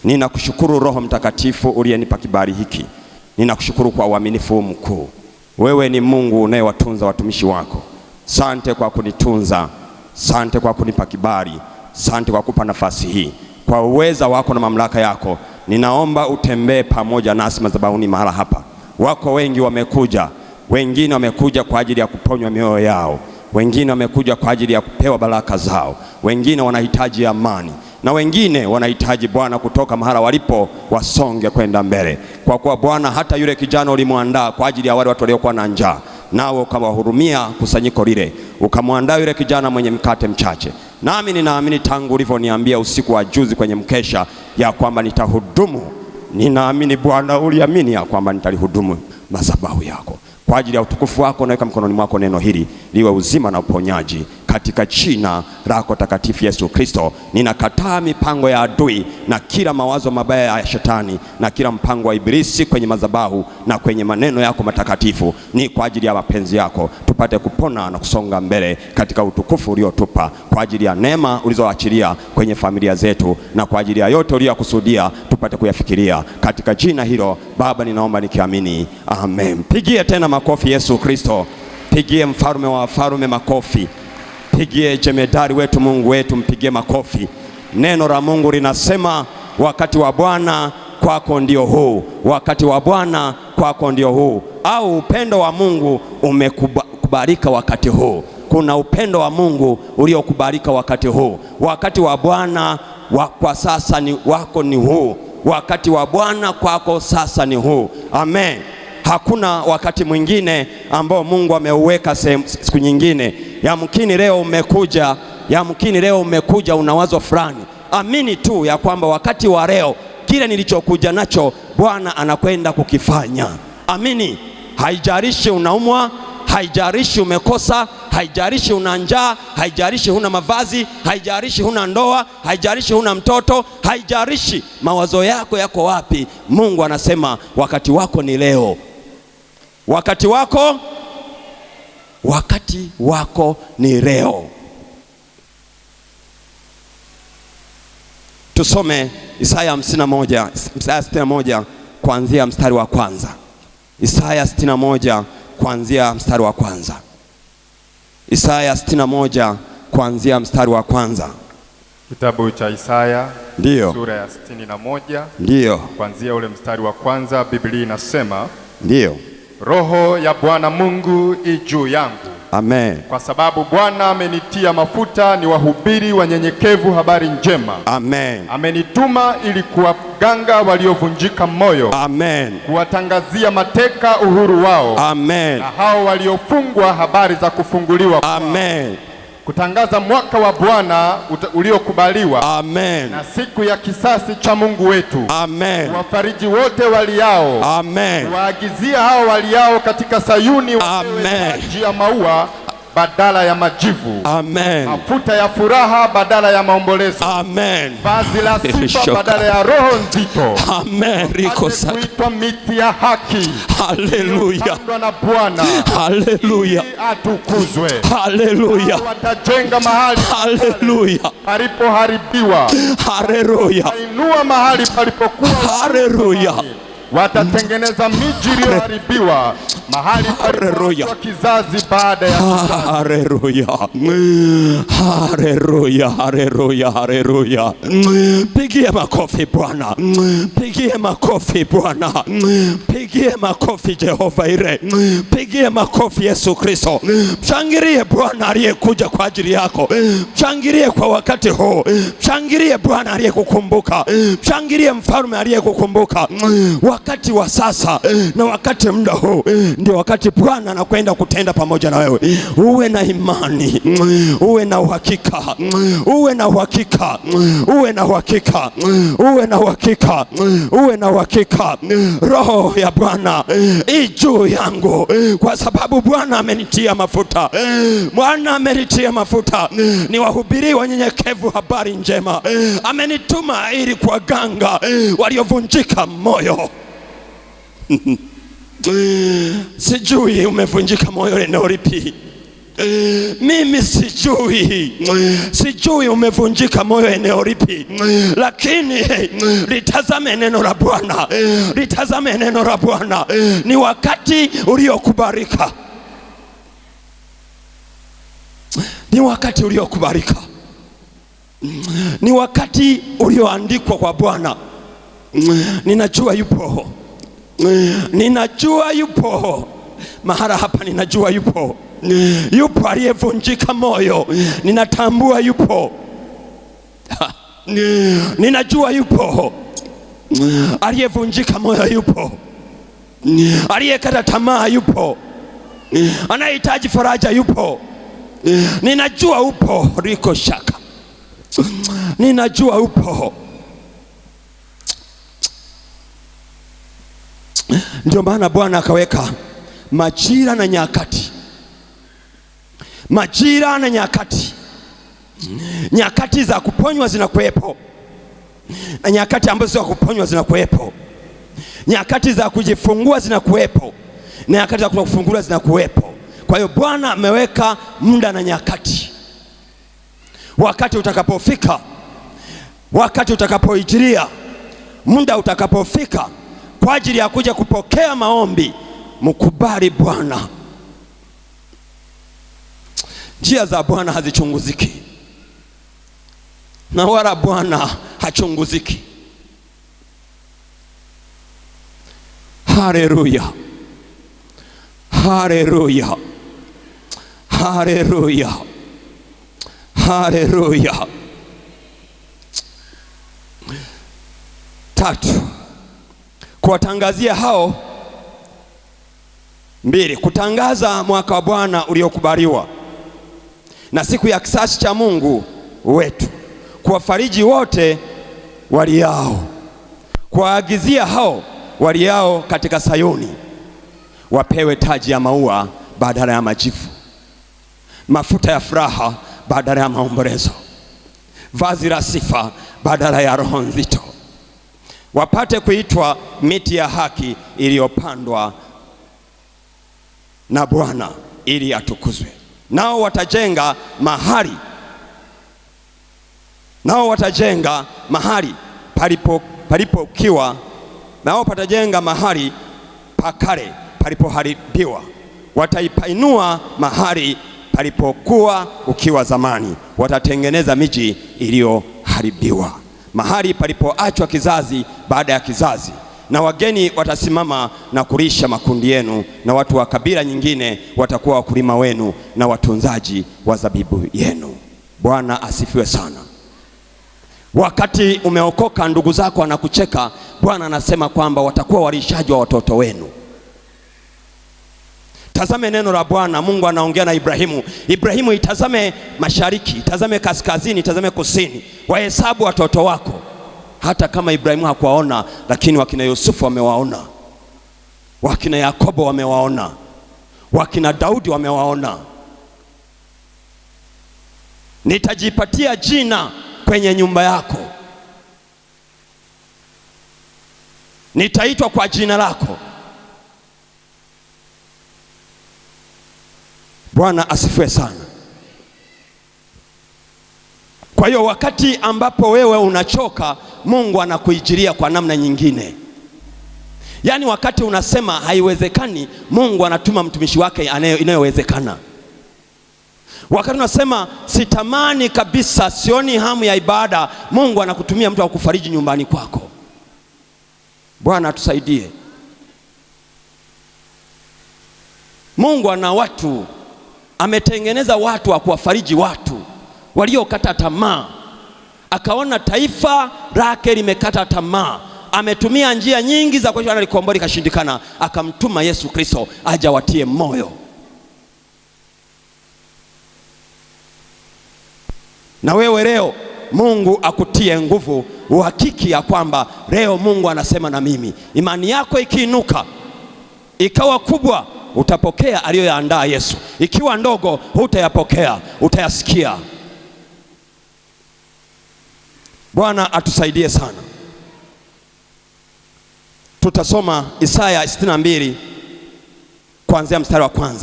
Ninakushukuru Roho Mtakatifu uliyenipa kibali hiki. Ninakushukuru kwa uaminifu mkuu. Wewe ni Mungu unayewatunza watumishi wako. Sante kwa kunitunza, sante kwa kunipa kibali, sante kwa kupa nafasi hii. Kwa uweza wako na mamlaka yako, ninaomba utembee pamoja nasi madhabahuni mahala hapa. Wako wengi wamekuja, wengine wamekuja kwa ajili ya kuponywa mioyo yao, wengine wamekuja kwa ajili ya kupewa baraka zao, wengine wanahitaji amani, na wengine wanahitaji Bwana kutoka mahala walipo wasonge kwenda mbele. Kwa kuwa Bwana, hata yule kijana ulimwandaa kwa ajili ya wale watu waliokuwa na njaa, nawe ukawahurumia kusanyiko lile, ukamwandaa yule kijana mwenye mkate mchache. Nami ninaamini tangu ulivyoniambia usiku wa juzi kwenye mkesha ya kwamba nitahudumu, ninaamini Bwana uliamini ya kwamba nitalihudumu madhabahu yako. Kwa ajili ya utukufu wako naweka mkononi mwako neno hili liwe uzima na uponyaji, katika jina lako takatifu Yesu Kristo. Ninakataa mipango ya adui na kila mawazo mabaya ya shetani na kila mpango wa ibilisi kwenye madhabahu na kwenye maneno yako matakatifu. Ni kwa ajili ya mapenzi yako tupate kupona na kusonga mbele katika utukufu uliotupa, kwa ajili ya neema ulizoachilia kwenye familia zetu, na kwa ajili ya yote uliyokusudia tupate kuyafikiria. Katika jina hilo Baba ninaomba nikiamini, amen. Pigie tena makofi Yesu Kristo. Pigie mfalme wa wafalme makofi. Pigie jemedari wetu Mungu wetu, mpigie makofi. Neno la Mungu linasema wakati wa Bwana kwako ndio huu, wakati wa Bwana kwako ndio huu. Au upendo wa Mungu umekubalika wakati huu. Kuna upendo wa Mungu uliokubalika wakati huu. Wakati wa Bwana kwa sasa ni wako ni huu. Wakati wa Bwana kwako sasa ni huu. Amen. Hakuna wakati mwingine ambao Mungu ameuweka siku nyingine. Yamkini leo umekuja una wazo fulani. Amini tu ya kwamba wakati wa leo kile nilichokuja nacho Bwana anakwenda kukifanya. Amini. Haijalishi unaumwa, haijalishi umekosa, haijalishi una njaa, haijalishi huna mavazi, haijalishi huna ndoa, haijalishi huna mtoto, haijalishi mawazo yako yako wapi. Mungu anasema wakati wako ni leo. Wakati wako ni leo. Tusome Isaya 61 kuanzia mstari wa kwanza. Isaya 61 kuanzia mstari wa kwanza. Isaya 61 kuanzia mstari wa kwanza. Kitabu cha Isaya, ndio sura ya 61, ndio kuanzia ule mstari wa kwanza. Biblia inasema, ndio, Roho ya Bwana Mungu i juu yangu. Amen. Kwa sababu Bwana amenitia mafuta ni wahubiri wanyenyekevu habari njema. Amen. Amenituma ili kuwaganga waliovunjika moyo. Amen. Kuwatangazia mateka uhuru wao. Amen. Na hao waliofungwa habari za kufunguliwa. Amen. Kutangaza mwaka wa Bwana uliokubaliwa. Amen. Na siku ya kisasi cha Mungu wetu. Amen. Wafariji wote waliao. Amen. Waagizia hao waliao katika Sayuni wapewe ya maua badala ya majivu. Amen. Mafuta ya furaha badala ya maombolezo. Amen. Vazi la sifa badala ya roho nzito. Amen. Kuitwa miti ya haki. Haleluya. Na Bwana. Haleluya. Atukuzwe. Haleluya. Watajenga mahali haleluya palipoharibiwa. Haleluya. Watainua mahali palipokuwa. Haleluya. Watatengeneza miji iliyoharibiwa, mahali palipokuwa kizazi baada ya kizazi. Haleluya. Haleluya. Haleluya. Haleluya. Pigie makofi Bwana. Pigie makofi Bwana. Pigie makofi Jehova Ire. Pigie makofi Yesu Kristo. Mshangilie Bwana aliyekuja kwa ajili yako. Mshangilie kwa wakati huu. Mshangilie Bwana aliyekukumbuka. Mshangilie mfalme aliyekukumbuka. Wakati wa sasa na wakati muda huu ndio wakati Bwana anakwenda kutenda pamoja na wewe. Uwe na imani, uwe na uhakika, uwe na uhakika, uwe na uhakika, uwe na uhakika, uwe na uhakika. Roho ya Bwana i juu yangu kwa sababu Bwana amenitia mafuta. Bwana amenitia mafuta ni wahubiri wanyenyekevu habari njema. Amenituma ili kuwaganga waliovunjika moyo. Sijui umevunjika moyo eneo lipi. Mimi sijui umevunjika moyo eneo lipi, lakini litazame neno la Bwana, litazame neno la Bwana. Ni wakati uliokubalika, ni wakati uliokubalika, ni wakati ulioandikwa kwa Bwana. Ninajua yupo, ninajua yupo mahala hapa, ninajua yupo aliyevunjika moyo, ninatambua yupo. Ninajua yupo aliyevunjika moyo, yupo aliyekata tamaa, yupo anayehitaji faraja, yupo. Ninajua upo, liko shaka, ninajua upo. Ndio maana Bwana akaweka majira na nyakati, majira na nyakati. Nyakati za kuponywa zinakuwepo na nyakati ambazo za kuponywa zinakuwepo. Nyakati za kujifungua zinakuwepo na nyakati za kufunguliwa zinakuwepo. Kwa hiyo Bwana ameweka muda na nyakati. Wakati utakapofika, wakati utakapoijiria, muda utakapofika kwa ajili ya kuja kupokea maombi, mkubali Bwana. Njia za Bwana hazichunguziki na wala Bwana hachunguziki. Haleluya, haleluya, haleluya, haleluya. 3, kuwatangazia hao. 2, kutangaza mwaka wa Bwana uliokubaliwa na siku ya kisasi cha Mungu wetu, kuwafariji wote waliao, kuwaagizia hao waliao katika Sayuni, wapewe taji ya maua badala ya majivu, mafuta ya furaha badala ya maombolezo, vazi la sifa badala ya roho nzito, wapate kuitwa miti ya haki iliyopandwa na Bwana ili atukuzwe. Nao watajenga mahali, nao watajenga mahali palipokiwa, nao patajenga mahali pakale palipoharibiwa. Wataipainua mahali palipokuwa ukiwa zamani, watatengeneza miji iliyoharibiwa, mahali palipoachwa kizazi baada ya kizazi. Na wageni watasimama na kulisha makundi yenu, na watu wa kabila nyingine watakuwa wakulima wenu na watunzaji wa zabibu yenu. Bwana asifiwe sana. Wakati umeokoka, ndugu zako wanakucheka, Bwana anasema kwamba watakuwa walishaji wa watoto wenu. Tazame neno la Bwana. Mungu anaongea na Ibrahimu. Ibrahimu, itazame mashariki, itazame kaskazini, itazame kusini, wahesabu watoto wako. Hata kama Ibrahimu hakuwaona, lakini wakina Yusufu wamewaona, wakina Yakobo wamewaona, wakina Daudi wamewaona. Nitajipatia jina kwenye nyumba yako, nitaitwa kwa jina lako. Bwana asifiwe sana. Kwa hiyo wakati ambapo wewe unachoka, Mungu anakuijiria kwa namna nyingine. Yaani wakati unasema haiwezekani, Mungu anatuma mtumishi wake inayowezekana. Wakati unasema sitamani kabisa, sioni hamu ya ibada, Mungu anakutumia mtu wa kufariji nyumbani kwako. Bwana atusaidie. Mungu ana watu, ametengeneza watu wa kuwafariji watu waliokata tamaa. Akaona taifa lake limekata tamaa, ametumia njia nyingi za kuisha likomboa likashindikana, akamtuma Yesu Kristo aje watie moyo. Na wewe leo Mungu akutie nguvu, uhakiki ya kwamba leo Mungu anasema na mimi. Imani yako ikiinuka ikawa kubwa, utapokea aliyoyaandaa Yesu. Ikiwa ndogo, hutayapokea, utayasikia. Bwana atusaidie sana. Tutasoma Isaya 62 kuanzia mstari wa 1.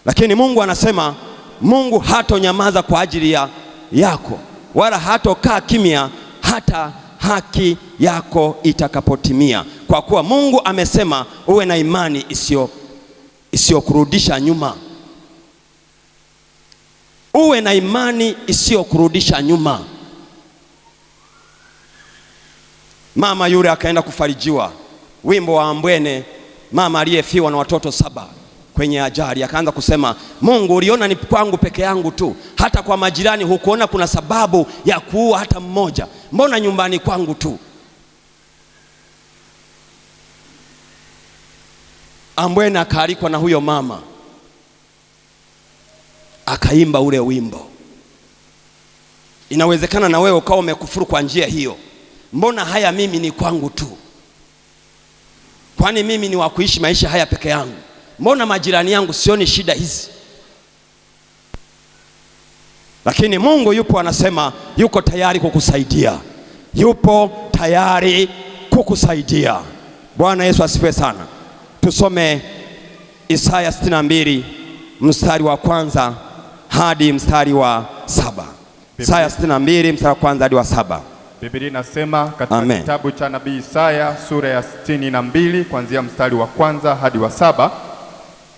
Lakini Mungu anasema Mungu hatonyamaza kwa ajili yako, wala hatokaa kimya hata haki yako itakapotimia, kwa kuwa Mungu amesema uwe na imani isiyokurudisha nyuma. Uwe na imani isiyokurudisha nyuma. Mama yule akaenda kufarijiwa, wimbo wa Ambwene, mama aliyefiwa na watoto 7 kwenye ajali, akaanza kusema, Mungu uliona ni kwangu peke yangu tu, hata kwa majirani hukuona kuna sababu ya kuua hata mmoja, mbona nyumbani kwangu tu? Ambwene akaalikwa na huyo mama, akaimba ule wimbo. Inawezekana na wewe ukawa umekufuru kwa njia hiyo. Mbona haya mimi ni kwangu tu? Kwani mimi ni wa kuishi maisha haya peke yangu? Mbona majirani yangu sioni shida hizi? Lakini Mungu yupo, anasema yuko tayari kukusaidia. Yupo tayari kukusaidia. Bwana Yesu asifiwe sana. Tusome Isaya 62 mstari wa 1 hadi mstari wa 7. Isaya 62 mstari wa 1 hadi wa 7. Biblia inasema katika kitabu cha nabii Isaya sura ya 62 kuanzia mstari wa 1 hadi wa 7,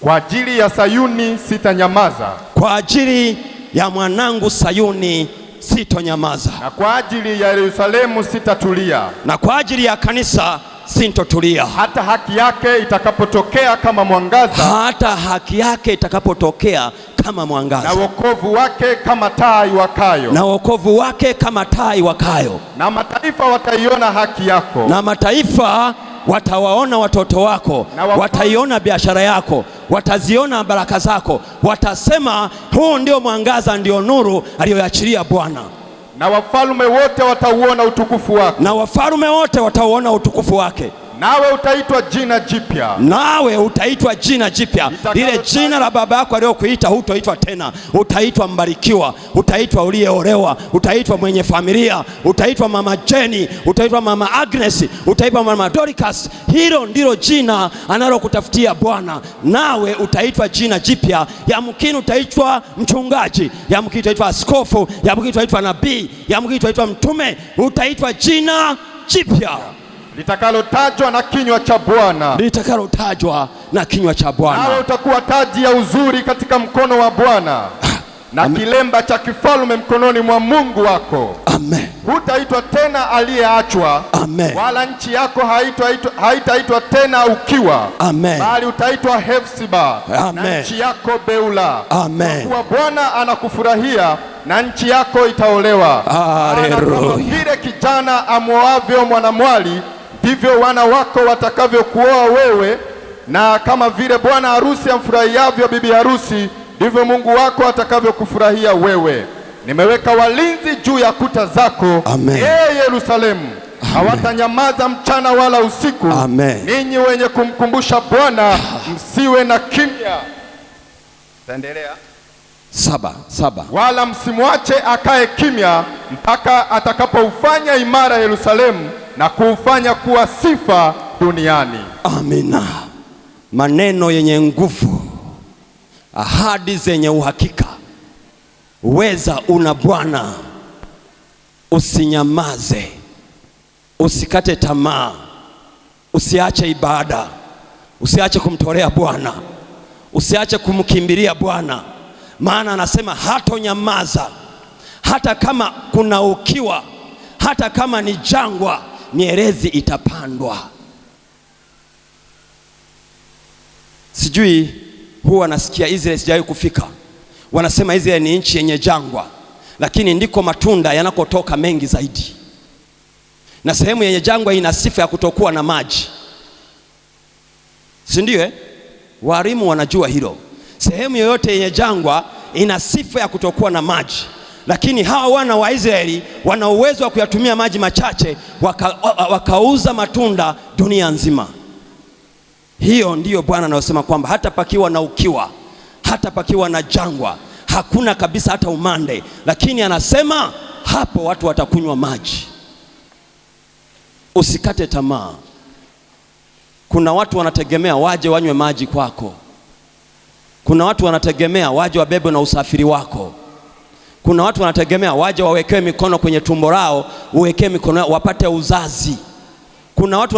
kwa ajili ya Sayuni sitanyamaza, kwa ajili ya mwanangu Sayuni sitonyamaza, na kwa ajili ya Yerusalemu sitatulia, na kwa ajili ya kanisa sintotulia, hata haki yake itakapotokea kama mwangaza, hata haki yake itakapotokea kama mwangaza, na wokovu wake kama taa iwakayo, na wokovu wake kama taa iwakayo. Na mataifa wataiona haki yako, na mataifa watawaona watoto wako, wataiona biashara yako, wataziona baraka zako, watasema huu ndio mwangaza, ndio nuru aliyoachilia Bwana. Na wafalme wote watauona utukufu wake, na wafalme wote watauona utukufu wake. Nawe utaitwa jina jipya, nawe utaitwa jina jipya. Lile jina la baba yako aliyokuita hutoitwa tena. Utaitwa mbarikiwa, utaitwa uliyeolewa, utaitwa mwenye familia, utaitwa mama Jenny, utaitwa mama Agnes, utaitwa mama Dorcas. Hilo ndilo jina analokutafutia Bwana. Nawe utaitwa jina jipya. Yamkini utaitwa mchungaji, yamkini utaitwa askofu, yamkini utaitwa nabii, yamkini utaitwa mtume. Utaitwa jina jipya litakalotajwa na kinywa cha Bwana, litakalotajwa na kinywa cha Bwana. Nawe utakuwa taji ya uzuri katika mkono wa Bwana, na kilemba cha kifalme mkononi mwa Mungu wako. Amen. Hutaitwa tena aliyeachwa, amen, wala nchi yako haitaitwa tena ukiwa, amen, bali utaitwa Hefsiba, amen, na nchi yako Beula. Amen. Kwa kuwa Bwana anakufurahia na nchi yako itaolewa. Haleluya. Vile kijana amwoavyo mwanamwali, ndivyo wana wako watakavyokuoa wewe, na kama vile bwana harusi amfurahiavyo bibi harusi, ndivyo Mungu wako atakavyokufurahia wewe. Nimeweka walinzi juu ya kuta zako, ee Yerusalemu, hawatanyamaza mchana wala usiku. Amen. Ninyi wenye kumkumbusha Bwana, msiwe na kimya. Taendelea. 7. Wala msimwache akae kimya mpaka atakapoufanya imara Yerusalemu na kuufanya kuwa sifa duniani. Amina. Maneno yenye nguvu, ahadi zenye uhakika. Uweza una Bwana. Usinyamaze, usikate tamaa, usiache ibada, usiache kumtolea Bwana, usiache kumkimbilia Bwana, maana anasema hatonyamaza. Hata kama kuna ukiwa, hata kama ni jangwa, mierezi itapandwa. Sijui, huwa nasikia Israeli sijawahi kufika. Wanasema Israeli ni nchi yenye jangwa, lakini ndiko matunda yanakotoka mengi zaidi. Na sehemu yenye jangwa ina sifa ya kutokuwa na maji, si ndio? Walimu wanajua hilo. Sehemu yoyote yenye jangwa ina sifa ya kutokuwa na maji, lakini hawa wana wa Israeli wana uwezo wa kuyatumia maji machache, wakauza matunda dunia nzima. Hiyo ndiyo Bwana anayosema kwamba hata pakiwa na ukiwa, hata pakiwa na jangwa, hakuna kabisa hata umande, lakini anasema hapo watu watakunywa maji. Usikate tamaa. Kuna watu wanategemea waje wanywe maji kwako. Kuna watu wanategemea waje wabebwe na usafiri wako. Kuna watu wanategemea waje wawekewe mikono kwenye tumbo lao, uwekee mikono wapate uzazi. Kuna watu